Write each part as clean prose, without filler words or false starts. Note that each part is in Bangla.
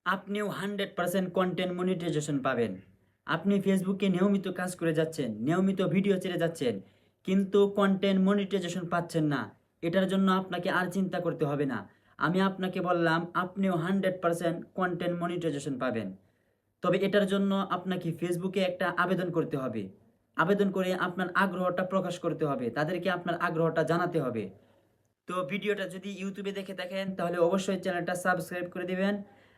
আপনিও 100% কন্টেন্ট মনিটাইজেশন পাবেন। আপনি ফেসবুকে নিয়মিত কাজ করে যাচ্ছেন, নিয়মিত ভিডিও ছেড়ে যাচ্ছেন, কিন্তু কন্টেন্ট মনিটাইজেশন পাচ্ছেন না। এটার জন্য আপনাকে আর চিন্তা করতে হবে না। আমি আপনাকে বললাম আপনিও 100% কন্টেন্ট মনিটাইজেশন পাবেন। তবে এটার জন্য আপনাকে ফেসবুকে একটা আবেদন করতে হবে। আবেদন করে আপনার আগ্রহটা প্রকাশ করতে হবে। তাদেরকে আপনার আগ্রহটা জানাতে হবে। তো ভিডিওটা যদি ইউটিউবে দেখে থাকেন তাহলে অবশ্যই চ্যানেলটা সাবস্ক্রাইব করে দিবেন।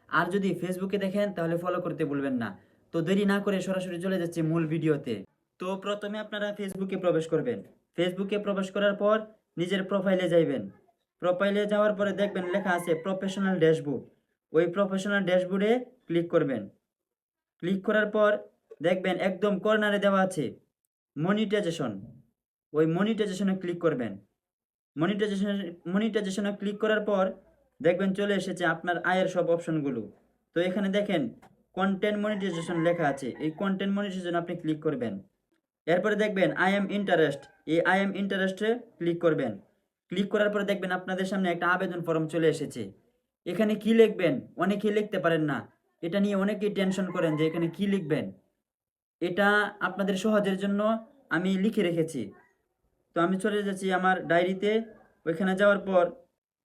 আর যদি ফেসবুকে দেখেন তাহলে ফলো করতে ভুলবেন না। তো দেরি না করে সরাসরি চলে যাচ্ছি মূল ভিডিওতে। তো প্রথমে আপনারা ফেসবুকে প্রবেশ করবেন। ফেসবুকে প্রবেশ করার পর নিজের প্রোফাইলে যাইবেন। প্রোফাইলে যাওয়ার পরে দেখবেন লেখা আছে প্রফেশনাল ড্যাশবোর্ড। ওই প্রফেশনাল ড্যাশবোর্ডে ক্লিক করবেন। ক্লিক করার পর দেখবেন একদম কর্নারে দেওয়া আছে মনিটাইজেশন। ওই মনিটাইজেশনে ক্লিক করবেন। মনিটাইজেশনে ক্লিক করার পর দেখবেন চলে এসেছে আপনার আয়ের সব অপশনগুলো। তো এখানে দেখেন কন্টেন্ট মনিটাইজেশন লেখা আছে, এই কন্টেন্ট মনিটাইজেশন আপনি ক্লিক করবেন। এরপরে দেখবেন আই এম ইন্টারেস্ট, এই আই এম ইন্টারেস্টে ক্লিক করবেন। ক্লিক করার পরে দেখবেন আপনাদের সামনে একটা আবেদন ফর্ম চলে এসেছে। এখানে কি লিখবেন অনেকেই লিখতে পারেন না, এটা নিয়ে অনেকেই টেনশন করেন যে এখানে কি লিখবেন। এটা আপনাদের সহজের জন্য আমি লিখে রেখেছি। তো আমি চলে যাচ্ছি আমার ডায়েরিতে। ওইখানে যাওয়ার পর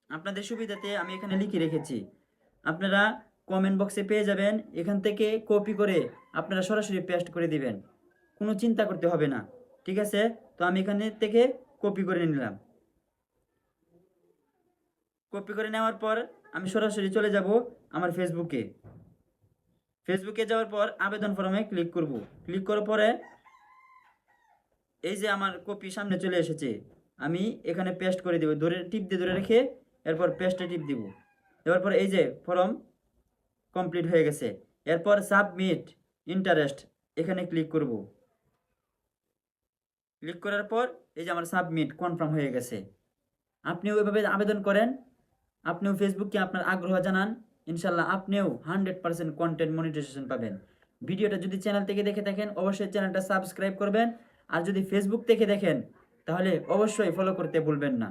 আপনাদের সুবিধাতে আমি এখানে লিখে রেখেছি। আপনারা কমেন্ট বক্সে পেয়ে যাবেন, এখান থেকে কপি করে আপনারা সরাসরি পেস্ট করে দিবেন। কোনো চিন্তা করতে হবে না, ঠিক আছে? তো আমি এখানে থেকে কপি করে নিলাম। কপি করে নেওয়ার পর আমি সরাসরি চলে যাব আমার ফেসবুকে। ফেসবুকে যাওয়ার পর আবেদন ফর্মে ক্লিক করব। ক্লিক করার পরে এই যে আমার কপি সামনে চলে এসেছে, আমি এখানে পেস্ট করে দেব। ধরে টিপ দিয়ে ধরে রেখে এরপর পেস্টে টিপ দিব। দেওয়ার পর এই যে ফর্ম কমপ্লিট হয়ে গেছে। এরপর সাবমিট ইন্টারেস্ট এখানে ক্লিক করব। ক্লিক করার পর এই যে আমার সাবমিট কনফার্ম হয়ে গেছে। আপনিও ওইভাবে আবেদন করেন, আপনিও ফেসবুককে আপনার আগ্রহ জানান। ইনশাল্লাহ আপনিও 100% কন্টেন্ট মনিটাইজেশন পাবেন। ভিডিওটা যদি চ্যানেল থেকে দেখে থাকেন অবশ্যই চ্যানেলটা সাবস্ক্রাইব করবেন। আর যদি ফেসবুক থেকে দেখেন তাহলে অবশ্যই ফলো করতে ভুলবেন না।